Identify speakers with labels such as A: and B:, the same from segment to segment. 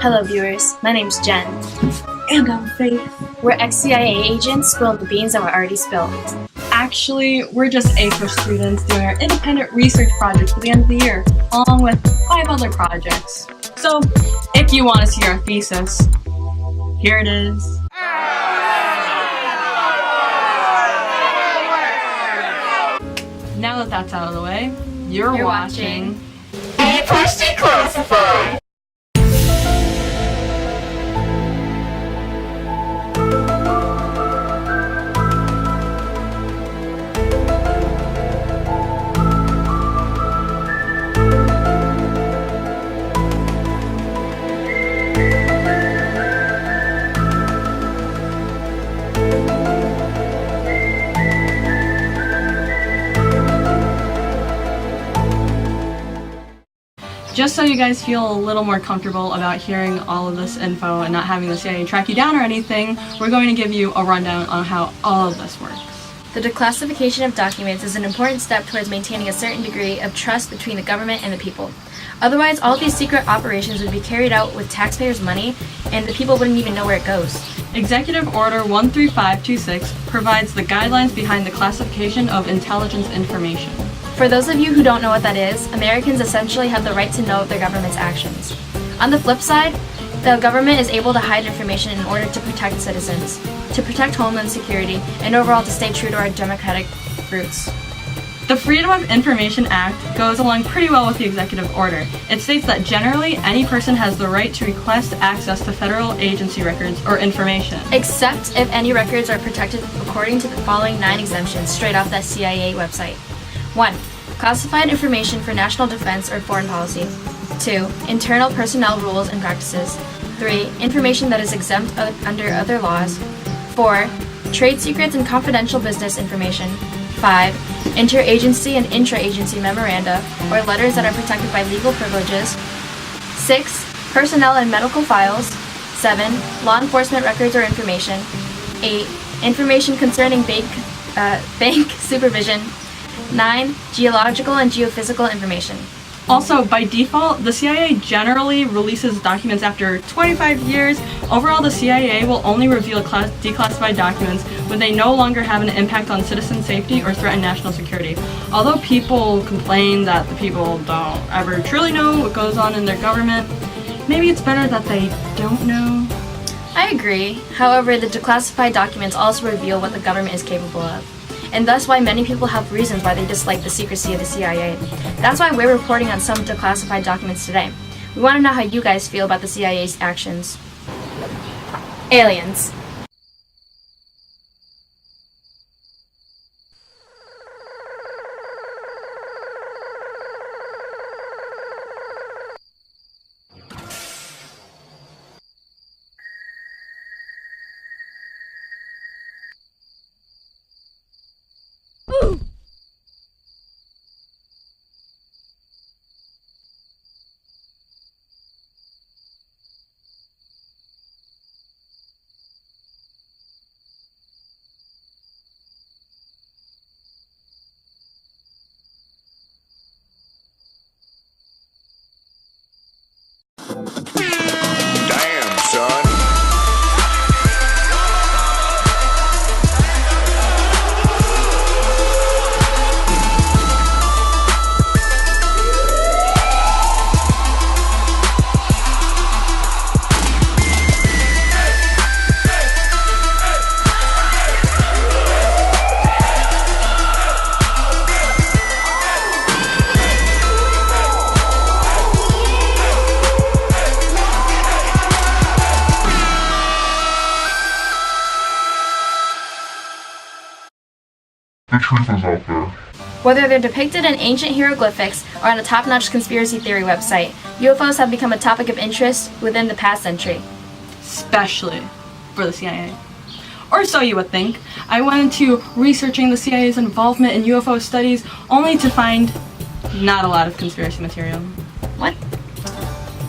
A: Hello viewers, my name's Jen.
B: And I'm Faith.
A: We're ex-CIA agents spilling the beans that were already spilled.
B: Actually, we're just APUSH students doing our independent research project for the end of the year, along with 5 other projects. So, if you want to see our thesis, here it is. Now that that's out of the way, you're watching
C: APUSH Declassified.
B: Just so you guys feel a little more comfortable about hearing all of this info and not having the CIA track you down or anything, we're going to give you a rundown on how all of this works.
A: The declassification of documents is an important step towards maintaining a certain degree of trust between the government and the people. Otherwise, all of these secret operations would be carried out with taxpayers' money, and the people wouldn't even know where it goes.
B: Executive Order 13526 provides the guidelines behind the classification of intelligence information.
A: For those of you who don't know what that is, Americans essentially have the right to know their government's actions. On the flip side, the government is able to hide information in order to protect citizens, to protect homeland security, and overall to stay true to our democratic roots.
B: The Freedom of Information Act goes along pretty well with the executive order. It states that generally any person has the right to request access to federal agency records or information.
A: Except if any records are protected according to the following 9 exemptions straight off that CIA website. 1. Classified information for national defense or foreign policy. 2. Internal personnel rules and practices. 3. Information that is exempt under other laws. 4. Trade secrets and confidential business information. 5. Interagency and intra-agency memoranda or letters that are protected by legal privileges. 6. Personnel and medical files. 7. Law enforcement records or information. 8. Information concerning bank supervision. 9. Geological and geophysical information.
B: Also, by default, the CIA generally releases documents after 25 years. Overall, the CIA will only reveal declassified documents when they no longer have an impact on citizen safety or threaten national security. Although people complain that the people don't ever truly know what goes on in their government, maybe it's better that they don't know.
A: I agree. However, the declassified documents also reveal what the government is capable of, and thus why many people have reasons why they dislike the secrecy of the CIA. That's why we're reporting on some declassified documents today. We want to know how you guys feel about the CIA's actions. Aliens.
C: Damn, son.
D: The truth is out there.
A: Whether they're depicted in ancient hieroglyphics or on a top-notch conspiracy theory website, UFOs have become a topic of interest within the past century.
B: Especially for the CIA. Or so you would think. I went into researching the CIA's involvement in UFO studies only to find not a lot of conspiracy material.
A: What?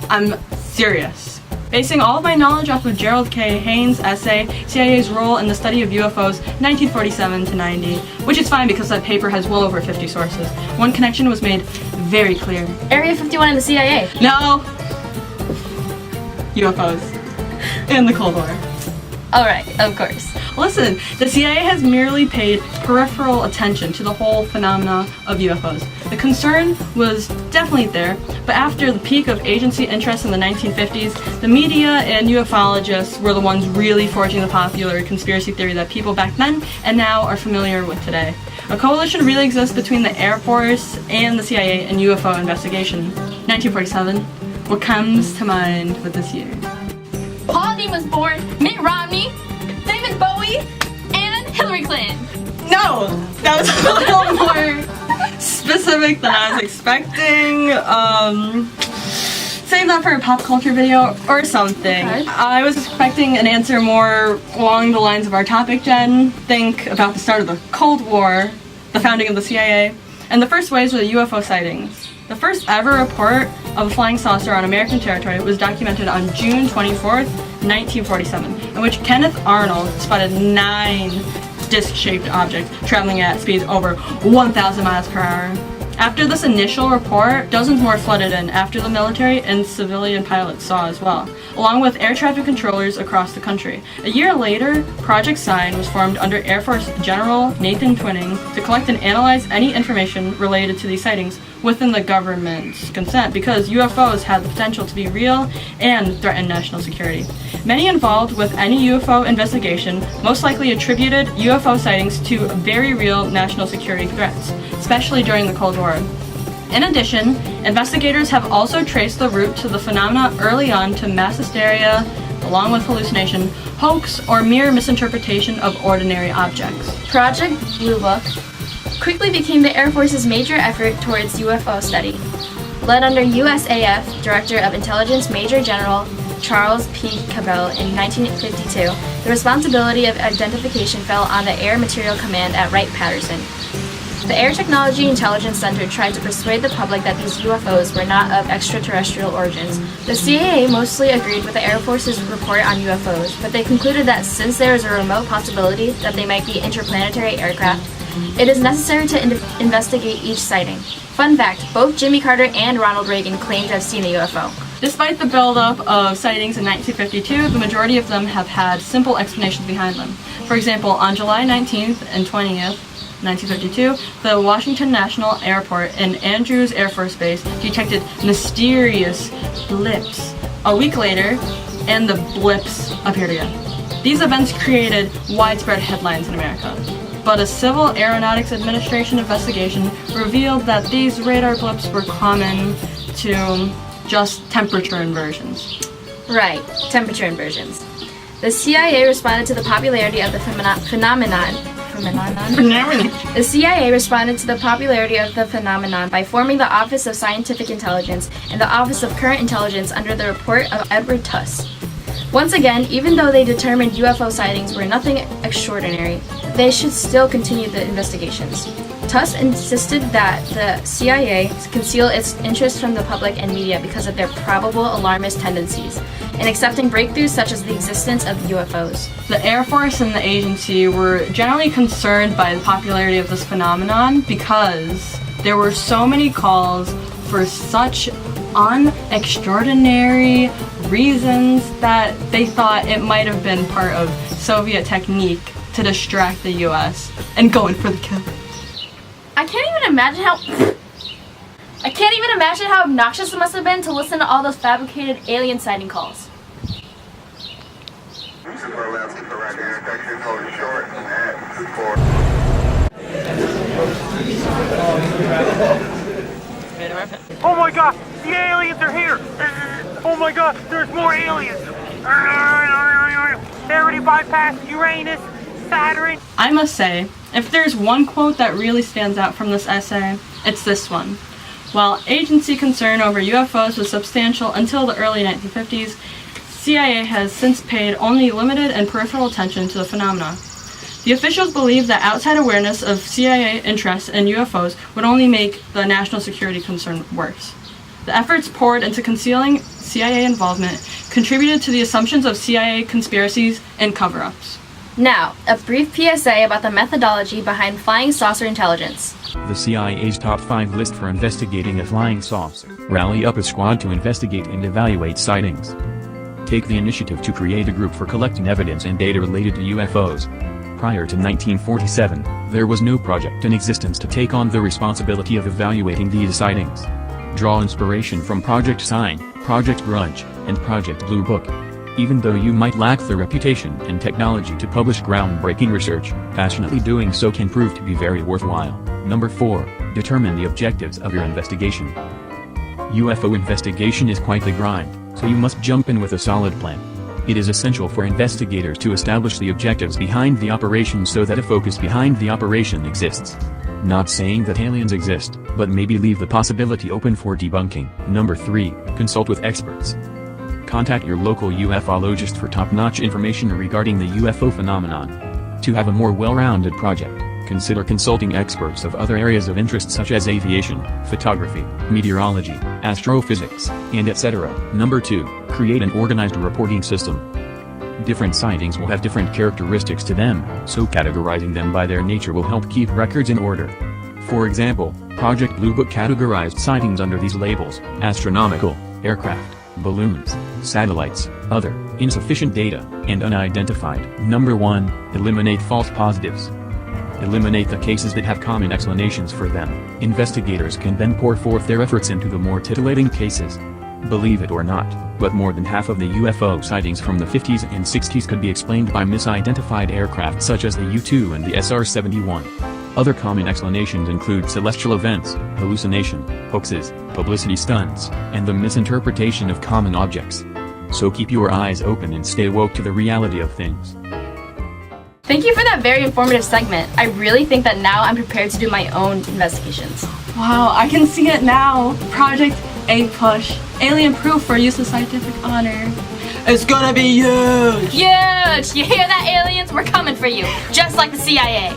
B: I'm serious. Basing all of my knowledge off of Gerald K. Haynes' essay, CIA's Role in the Study of UFOs, 1947 to 90, which is fine because that paper has well over 50 sources. One connection was made very clear.
A: Area 51 in the CIA.
B: No! UFOs in the Cold War.
A: Alright, of course.
B: Listen, the CIA has merely paid peripheral attention to the whole phenomena of UFOs. The concern was definitely there, but after the peak of agency interest in the 1950s, the media and ufologists were the ones really forging the popular conspiracy theory that people back then and now are familiar with today. A coalition really exists between the Air Force and the CIA in UFO investigation. 1947, what comes to mind with this year?
A: Paul Dean was born, Mitt Romney, David Bowie, and Hillary Clinton.
B: No! That was a little more specific than I was expecting. Save that for a pop culture video or something.
A: Okay.
B: I was expecting an answer more along the lines of our topic, Jen. Think about the start of the Cold War, the founding of the CIA, and the first waves of the UFO sightings. The first ever report of a flying saucer on American territory was documented on June 24th, 1947, in which Kenneth Arnold spotted 9 disc-shaped objects traveling at speeds over 1,000 miles per hour. After this initial report, dozens more flooded in after the military and civilian pilots saw as well, along with air traffic controllers across the country. A year later, Project Sign was formed under Air Force General Nathan Twining to collect and analyze any information related to these sightings within the government's consent, because UFOs had the potential to be real and threaten national security. Many involved with any UFO investigation most likely attributed UFO sightings to very real national security threats, especially during the Cold War. In addition, investigators have also traced the root to the phenomena early on to mass hysteria, along with hallucination, hoax, or mere misinterpretation of ordinary objects.
A: Project Blue Book quickly became the Air Force's major effort towards UFO study. Led under USAF Director of Intelligence Major General Charles P. Cabell in 1952, the responsibility of identification fell on the Air Materiel Command at Wright-Patterson. The Air Technology Intelligence Center tried to persuade the public that these UFOs were not of extraterrestrial origins. The CIA mostly agreed with the Air Force's report on UFOs, but they concluded that since there is a remote possibility that they might be interplanetary aircraft, it is necessary to investigate each sighting. Fun fact, both Jimmy Carter and Ronald Reagan claimed to have seen a UFO. Despite the buildup of sightings in 1952, the majority of them have had simple explanations behind them. For example, on July 19th and 20th, 1952, the Washington National Airport in Andrews Air Force Base detected mysterious blips. A week later, and the blips appeared again. These events created widespread headlines in America. But a Civil Aeronautics Administration investigation revealed that these radar blips were common to just temperature inversions. Right, temperature inversions. The CIA responded to the popularity of the phenomenon. The CIA responded to the popularity of the phenomenon by forming the Office of Scientific Intelligence and the Office of Current Intelligence under the report of Edward Tuss. Once again, even though they determined UFO sightings were nothing extraordinary, they should still continue the investigations. Tuss insisted that the CIA conceal its interest from the public and media because of their probable alarmist tendencies in accepting breakthroughs such as the existence of UFOs.
B: The Air Force and the agency were generally concerned by the popularity of this phenomenon because there were so many calls for such unextraordinary reasons that they thought it might have been part of Soviet technique to distract the US and going for the kill.
A: I can't even imagine how obnoxious it must have been to listen to all those fabricated alien sighting calls.
E: Oh my god, the aliens are here! Oh my god, there's more aliens! They already bypassed Uranus, Saturn.
B: I must say, if there's one quote that really stands out from this essay, it's this one. While agency concern over UFOs was substantial until the early 1950s, CIA has since paid only limited and peripheral attention to the phenomena. The officials believed that outside awareness of CIA interests in UFOs would only make the national security concern worse. The efforts poured into concealing CIA involvement contributed to the assumptions of CIA conspiracies and cover-ups.
A: Now, a brief PSA about the methodology behind flying saucer intelligence.
F: The CIA's top 5 list for investigating a flying saucer. Rally up a squad to investigate and evaluate sightings. take the initiative to create a group for collecting evidence and data related to UFOs. Prior to 1947, there was no project in existence to take on the responsibility of evaluating these sightings. Draw inspiration from Project Sign, Project Grudge, and Project Blue Book. Even though you might lack the reputation and technology to publish groundbreaking research, passionately doing so can prove to be very worthwhile. Number 4. Determine the objectives of your investigation. UFO investigation is quite the grind, so you must jump in with a solid plan. It is essential for investigators to establish the objectives behind the operation so that a focus behind the operation exists. Not saying that aliens exist, but maybe leave the possibility open for debunking. Number 3. Consult with experts. Contact your local ufologist for top-notch information regarding the UFO phenomenon. To have a more well-rounded project, consider consulting experts of other areas of interest such as aviation, photography, meteorology, astrophysics, and etc. Number 2. Create an organized reporting system. Different sightings will have different characteristics to them, so categorizing them by their nature will help keep records in order. For example, Project Blue Book categorized sightings under these labels: astronomical, aircraft, balloons, satellites, other, insufficient data, and unidentified. Number 1. Eliminate false positives. Eliminate the cases that have common explanations for them. Investigators can then pour forth their efforts into the more titillating cases. Believe it or not, but more than half of the UFO sightings from the 50s and 60s could be explained by misidentified aircraft such as the U-2 and the SR-71. Other common explanations include celestial events, hallucination, hoaxes, publicity stunts, and the misinterpretation of common objects. So keep your eyes open and stay woke to the reality of things.
A: Thank you for that very informative segment. I really think that now I'm prepared to do my own investigations.
B: Wow, I can see it now. Project APUSH, alien proof for use of scientific honor. It's gonna be huge!
A: Huge! You hear that, aliens? We're coming for you, just like the CIA.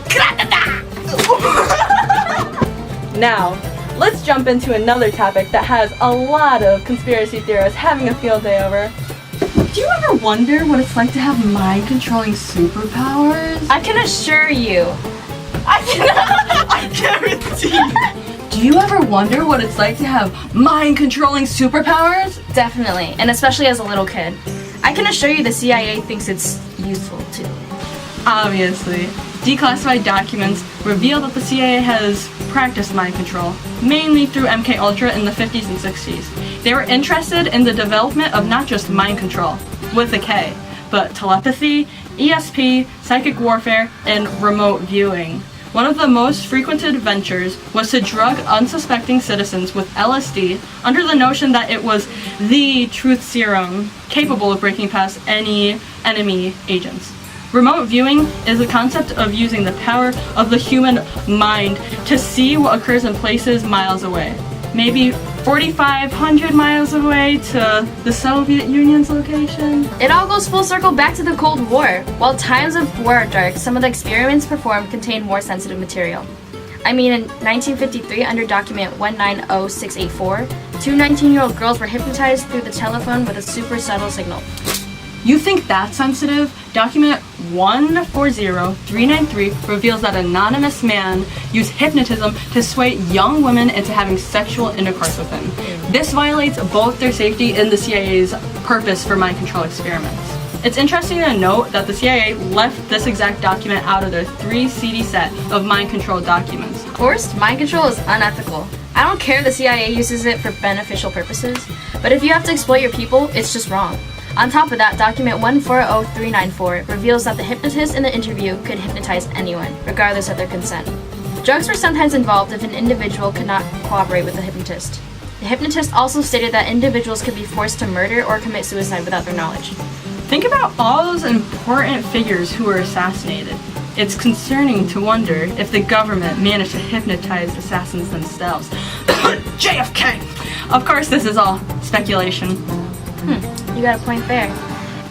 B: Now, let's jump into another topic that has a lot of conspiracy theorists having a field day over. Do you ever wonder what it's like to have mind-controlling superpowers?
A: I can assure you.
B: I guarantee. Do you ever wonder what it's like to have mind-controlling superpowers?
A: Definitely, and especially as a little kid. I can assure you the CIA thinks it's useful too.
B: Obviously, declassified documents reveal that the CIA has practiced mind control, mainly through MKUltra in the 50s and 60s. They were interested in the development of not just mind control, with a K, but telepathy, ESP, psychic warfare, and remote viewing. One of the most frequented ventures was to drug unsuspecting citizens with LSD under the notion that it was the truth serum capable of breaking past any enemy agents. Remote viewing is the concept of using the power of the human mind to see what occurs in places miles away. Maybe 4,500 miles away to the Soviet Union's location.
A: It all goes full circle back to the Cold War. While times of war are dark, some of the experiments performed contain more sensitive material. I mean, in 1953, under document 190684, two 19-year-old girls were hypnotized through the telephone with a super subtle signal.
B: You think that's sensitive? Document 140393 reveals that an anonymous man used hypnotism to sway young women into having sexual intercourse with him. This violates both their safety and the CIA's purpose for mind control experiments. It's interesting to note that the CIA left this exact document out of their 3-CD set of mind control documents.
A: Of course, mind control is unethical. I don't care if the CIA uses it for beneficial purposes, but if you have to exploit your people, it's just wrong. On top of that, document 140394 reveals that the hypnotist in the interview could hypnotize anyone, regardless of their consent. Drugs were sometimes involved if an individual could not cooperate with the hypnotist. The hypnotist also stated that individuals could be forced to murder or commit suicide without their knowledge.
B: Think about all those important figures who were assassinated. It's concerning to wonder if the government managed to hypnotize assassins themselves. JFK! Of course, this is all speculation.
A: You got a point there.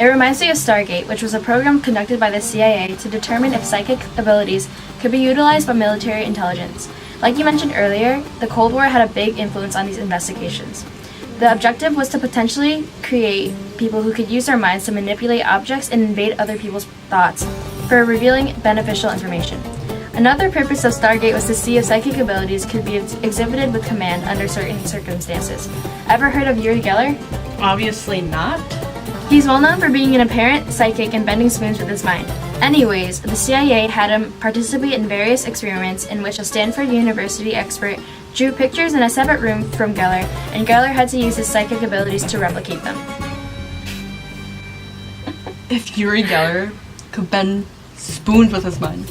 A: It reminds me of Stargate, which was a program conducted by the CIA to determine if psychic abilities could be utilized by military intelligence. Like you mentioned earlier, the Cold War had a big influence on these investigations. The objective was to potentially create people who could use their minds to manipulate objects and invade other people's thoughts for revealing beneficial information. Another purpose of Stargate was to see if psychic abilities could be exhibited with command under certain circumstances. Ever heard of Uri Geller?
B: Obviously not.
A: He's well known for being an apparent psychic and bending spoons with his mind. Anyways, the CIA had him participate in various experiments in which a Stanford University expert drew pictures in a separate room from Geller, and Geller had to use his psychic abilities to replicate them.
B: If Uri Geller could bend spoons with his mind,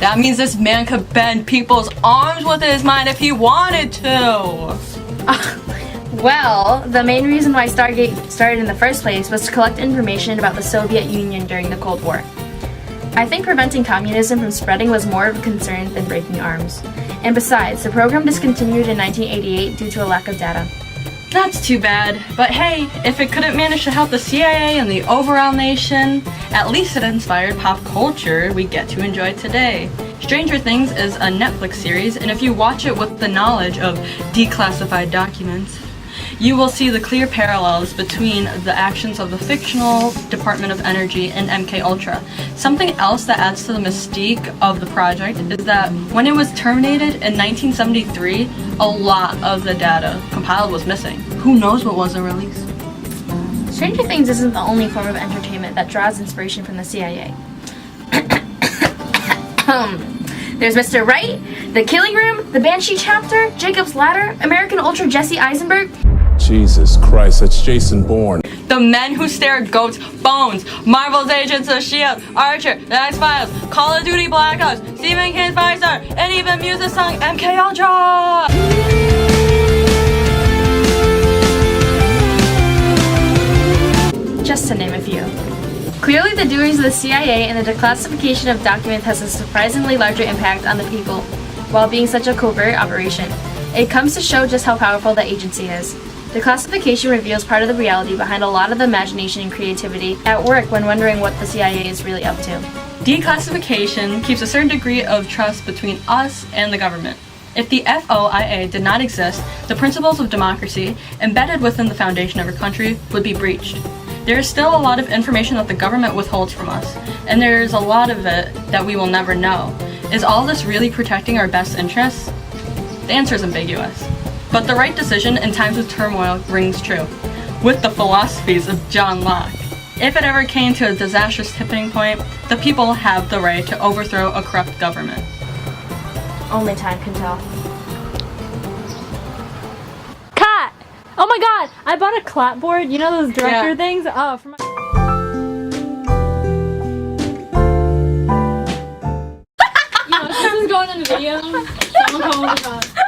B: that means this man could bend people's arms with his mind if he wanted to.
A: Well, the main reason why Stargate started in the first place was to collect information about the Soviet Union during the Cold War. I think preventing communism from spreading was more of a concern than breaking arms. And besides, the program discontinued in 1988 due to a lack of data.
B: That's too bad, but hey, if it couldn't manage to help the CIA and the overall nation, at least it inspired pop culture we get to enjoy today. Stranger Things is a Netflix series, and if you watch it with the knowledge of declassified documents, you will see the clear parallels between the actions of the fictional Department of Energy and MK Ultra. Something else that adds to the mystique of the project is that when it was terminated in 1973, a lot of the data compiled was missing. Who knows what wasn't released?
A: Stranger Things isn't the only form of entertainment that draws inspiration from the CIA. There's Mr. Right, The Killing Room, The Banshee Chapter, Jacob's Ladder, American Ultra Jesse Eisenberg.
G: Jesus Christ, that's Jason Bourne.
B: The Men Who Stare at Goats, Bones, Marvel's Agents of S.H.I.E.L.D., Archer, The X-Files, Call of Duty Black Ops, Stephen King's Firestar, and even music song MK Ultra!
A: Just to name a few. Clearly, the doings of the CIA and the declassification of documents has a surprisingly larger impact on the people, while being such a covert operation. It comes to show just how powerful the agency is. Declassification reveals part of the reality behind a lot of the imagination and creativity at work when wondering what the CIA is really up to.
B: Declassification keeps a certain degree of trust between us and the government. If the FOIA did not exist, the principles of democracy embedded within the foundation of our country would be breached. There is still a lot of information that the government withholds from us, and there is a lot of it that we will never know. Is all this really protecting our best interests? The answer is ambiguous. But the right decision in times of turmoil rings true, with the philosophies of John Locke. If it ever came to a disastrous tipping point, the people have the right to overthrow a corrupt government.
A: Only time can tell.
H: Cut! Oh my god! I bought a clapboard, you know those director
B: Yeah.
H: things? Oh, for my... You know, this is going in the video. Someone call me the cops.